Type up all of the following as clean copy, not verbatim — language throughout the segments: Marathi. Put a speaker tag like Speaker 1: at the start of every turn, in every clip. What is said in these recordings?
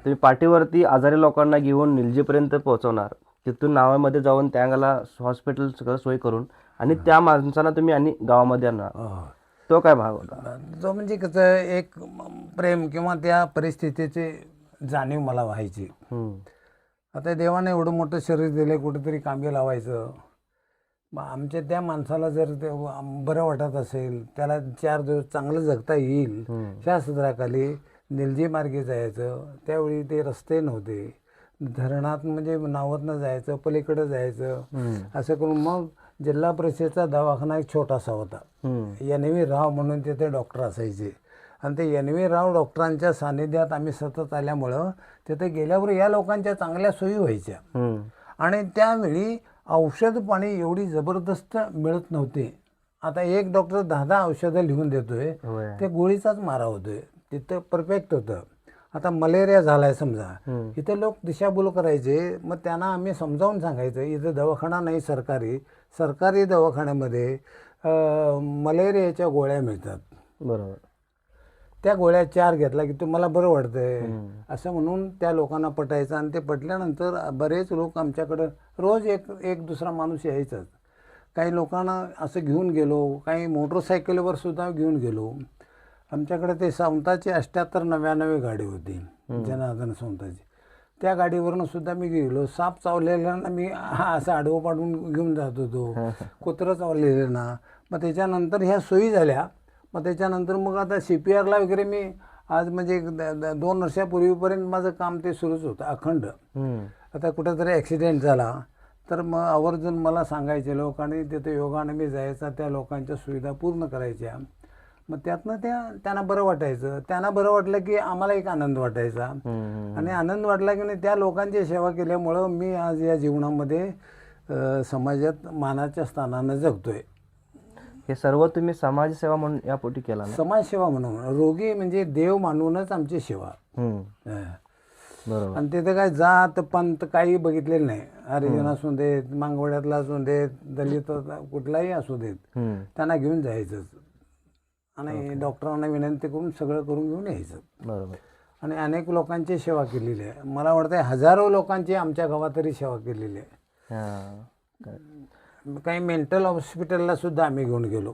Speaker 1: तुम्ही पाठीवरती आजारी लोकांना घेऊन निलजीपर्यंत पोहोचवणार, तिथून नावामध्ये जाऊन त्याला हॉस्पिटल सगळं सोय करून आणि त्या माणसाला तुम्ही आणि गावामध्ये आणणार, तो काय भाग होता?
Speaker 2: तो म्हणजे कसं एक प्रेम किंवा त्या परिस्थितीची जाणीव मला व्हायची. आता देवाने एवढं मोठं शरीर दिलं, कुठेतरी कामी लावायचं. मग आमच्या त्या माणसाला जर ते बरं वाटत असेल, त्याला 4 दिवस चांगलं जगता येईल, ह्या सूत्राखाली निलजी मार्गे जायचं. त्यावेळी ते रस्ते नव्हते, धरणात म्हणजे नावातनं जायचं, पलीकडं जायचं, असं करून मग जिल्हा परिषदेचा दवाखाना एक छोटासा होता. NV राव म्हणून तिथे डॉक्टर असायचे आणि ते NV राव डॉक्टरांच्या सानिध्यात आम्ही सतत आल्यामुळं तिथे गेल्यावर या लोकांच्या चांगल्या सोयी व्हायच्या. आणि त्यावेळी औषध पाणी एवढी जबरदस्त मिळत नव्हते. आता एक डॉक्टर 10 औषधं लिहून देतोय, ते गोळीचाच मारा होतोय. तिथं परफेक्ट होतं. आता मलेरिया झालाय समजा, इथे लोक दिशाभूल करायचे. मग त्यांना आम्ही समजावून सांगायचं, इथं दवाखाना नाही सरकारी दवाखान्यामध्ये मलेरियाच्या गोळ्या मिळतात.
Speaker 1: बरोबर. त्या
Speaker 2: त्या गोळ्या 4 घेतला की तुम्हाला बरं वाटतंय असं म्हणून त्या लोकांना पटायचं. आणि ते पटल्यानंतर बरेच लोक आमच्याकडं रोज एक दुसरा माणूस यायचाच. काही लोकांना असं घेऊन गेलो, काही मोटरसायकलवर सुद्धा घेऊन गेलो. आमच्याकडे ते सावंताची 7899 गाडी होती, जनार्दन सावंताची. त्या गाडीवरनं सुद्धा मी गेलो. साप चावलेल्यांना मी असं आडवं पाडून घेऊन जात होतो, कुत्रं चावलेल्यांना. मग त्याच्यानंतर ह्या सोयी झाल्या. मग त्याच्यानंतर मग आता CPRला वगैरे मी आज म्हणजे 2 वर्षापूर्वीपर्यंत माझं काम ते सुरूच होतं अखंड. आता कुठेतरी ॲक्सिडेंट झाला तर मग आवर्जून मला सांगायचे लोक आणि तिथे योगाने मी जायचा, त्या लोकांच्या सुविधा पूर्ण करायच्या. मग त्यातनं त्यांना बरं वाटायचं. त्यांना बरं वाटलं की आम्हाला एक आनंद वाटायचा. आणि आनंद वाटला की नाही, त्या लोकांची सेवा केल्यामुळं मी आज या जीवनामध्ये समाजात मानाच्या स्थानानं जगतोय.
Speaker 1: हे सर्व तुम्ही समाजसेवा म्हणून यापोटी केला ना?
Speaker 2: समाजसेवा म्हणून, रोगी म्हणजे देव मानूनच आमची सेवा.
Speaker 1: बरोबर.
Speaker 2: आणि तिथे काय जात पंत काही बघितलेलं नाही. हरिजन असू देत, मांगवड्यातला असू देत, दलित कुठलाही असू देत, त्यांना घेऊन जायचंच. आणि डॉक्टरांना विनंती करून सगळं करून घेऊन यायचं.
Speaker 1: बरोबर.
Speaker 2: आणि अनेक लोकांची सेवा केलेली आहे. मला वाटतं हजारो लोकांची आमच्या गावात तरी सेवा केलेली आहे. काही मेंटल हॉस्पिटलला सुद्धा आम्ही घेऊन गेलो.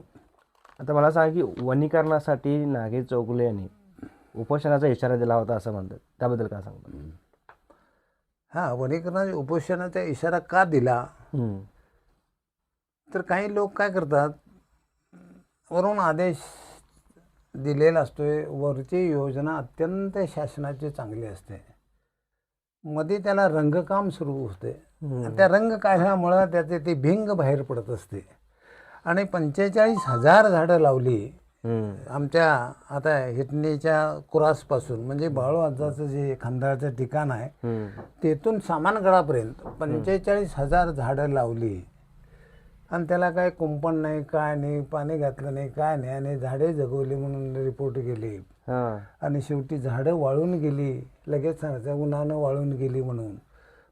Speaker 1: आता मला सांगा की वनीकरणासाठी नागेश चौगुले यांनी उपोषणाचा इशारा दिला होता असं म्हणतात, त्याबद्दल काय सांगता?
Speaker 2: हां, वनीकरणाच्या उपोषणाचा इशारा का दिला तर काही लोक काय करतात, वरून आदेश दिलेला असतोय, वरची योजना अत्यंत शासनाची चांगली असते, मध्ये त्याला रंगकाम सुरू होते. त्या रंग काढल्यामुळं त्याचे ती भिंग बाहेर पडत असते. आणि 45,000 झाडं लावली आमच्या आता हिटणीच्या क्रॉसपासून, म्हणजे बाळू आजाचं जे खंडाळचं ठिकाण आहे तेथून सामानगडापर्यंत 45,000 झाडं लावली. आणि त्याला काय कुंपण नाही, काय नाही, पाणी घातलं नाही, काय नाही. आणि झाडे जगवली म्हणून रिपोर्ट गेली. आणि शेवटी झाडं वाळून गेली, लगेच उन्हानं वाळून गेली म्हणून.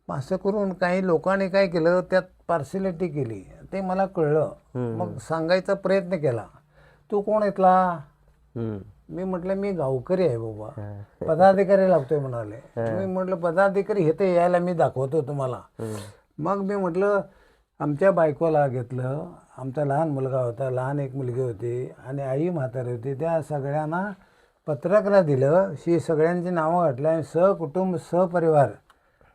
Speaker 2: असं करून काही लोकांनी काय केलं, त्यात पार्शिलिटी केली. ते मला कळलं. मग सांगायचा प्रयत्न केला, तू कोण इथला? मी म्हटलं मी गावकरी आहे बाबा, पदाधिकारी लागतोय म्हणाले. मी म्हटलं पदाधिकारी इथे यायला मी दाखवतो तुम्हाला. मग मी म्हटलं आमच्या बायकोला घेतलं, आमचा लहान मुलगा होता, लहान एक मुलगी होती आणि आई म्हातारी होती. त्या सगळ्यांना पत्रकाला दिलं. सगळ्यांची नावं घातली. सहकुटुंब सहपरिवार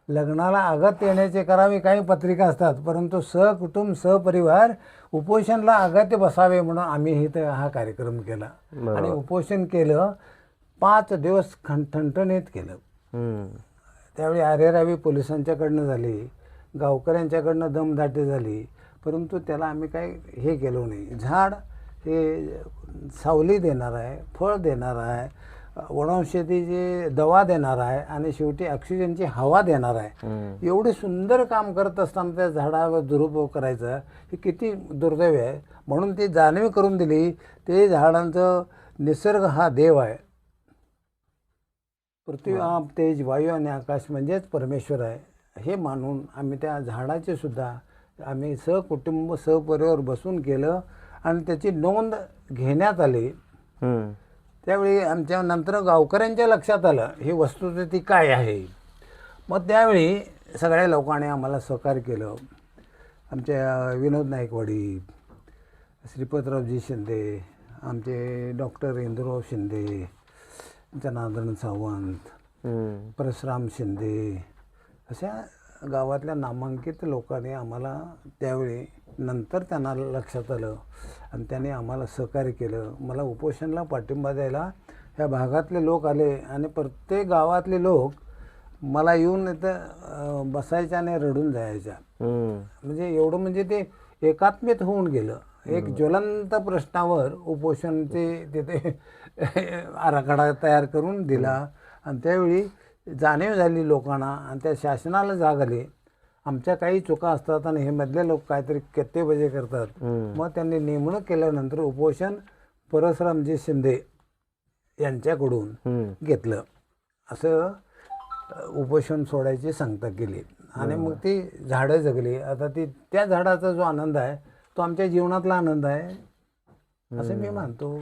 Speaker 2: लग्नाला आगत येण्याचे करावे काही पत्रिका असतात, परंतु सहकुटुंब सहपरिवार उपोषणला आगत्य बसावे म्हणून आम्ही इथं हा कार्यक्रम केला. आणि उपोषण केलं 5 दिवस ठणठणीत केलं. त्यावेळी आरेरावी पोलिसांच्याकडनं झाली, गावकऱ्यांच्याकडनं दमदाटी झाली, परंतु त्याला आम्ही काही हे केलो नाही. झाड हे सावली देणार आहे, फळ देणार आहे, वनौषधीची दवा देणार आहे आणि शेवटी ऑक्सिजनची हवा देणार आहे. एवढे सुंदर काम करत असताना त्या झाडावर दुरुपयोग करायचा हे किती दुर्दैव आहे. म्हणून ती जाणीव करून दिली, ते झाडांचं निसर्ग हा देव आहे. पृथ्वी आप तेज वायू आणि आकाश म्हणजेच परमेश्वर आहे हे मानून आम्ही त्या झाडाचे सुद्धा आम्ही सहकुटुंब सहपरिवार बसून केलं. आणि त्याची नोंद घेण्यात आली. त्यावेळी आमच्या नंतर गावकऱ्यांच्या लक्षात आलं ही वस्तुस्थिती काय आहे. मग त्यावेळी सगळ्या लोकांनी आम्हाला सहकार्य केलं. आमच्या विनोद नाईकवाडी, श्रीपतरावजी शिंदे, आमचे डॉक्टर इंदुराव शिंदे, जनार्दन सावंत, परशुराम शिंदे, अशा गावातल्या नामांकित लोकांनी आम्हाला त्यावेळी, नंतर त्यांना लक्षात आलं आणि त्यांनी आम्हाला सहकार्य केलं. मला उपोषणाला पाठिंबा द्यायला ह्या भागातले लोक आले आणि प्रत्येक गावातले लोक मला येऊन इथं बसायच्या आणि रडून जायच्या. म्हणजे एवढं म्हणजे ते एकात्मित होऊन गेलं. एक ज्वलंत प्रश्नावर उपोषणचे तिथे आराखडा तयार करून दिला आणि त्यावेळी जाणीव झाली लोकांना आणि त्या शासनाला जाग आली. आमच्या काही चुका असतात आणि हे मधले लोक काहीतरी केत्तेबजे करतात. मग त्यांनी नेमणूक केल्यानंतर उपोषण परशुरामजी शिंदे यांच्याकडून घेतलं. असं उपोषण सोडायची सांगता केली आणि मग ती झाडं जगली. आता ती त्या झाडाचा जो आनंद आहे तो आमच्या जीवनातला आनंद आहे असं मी मानतो.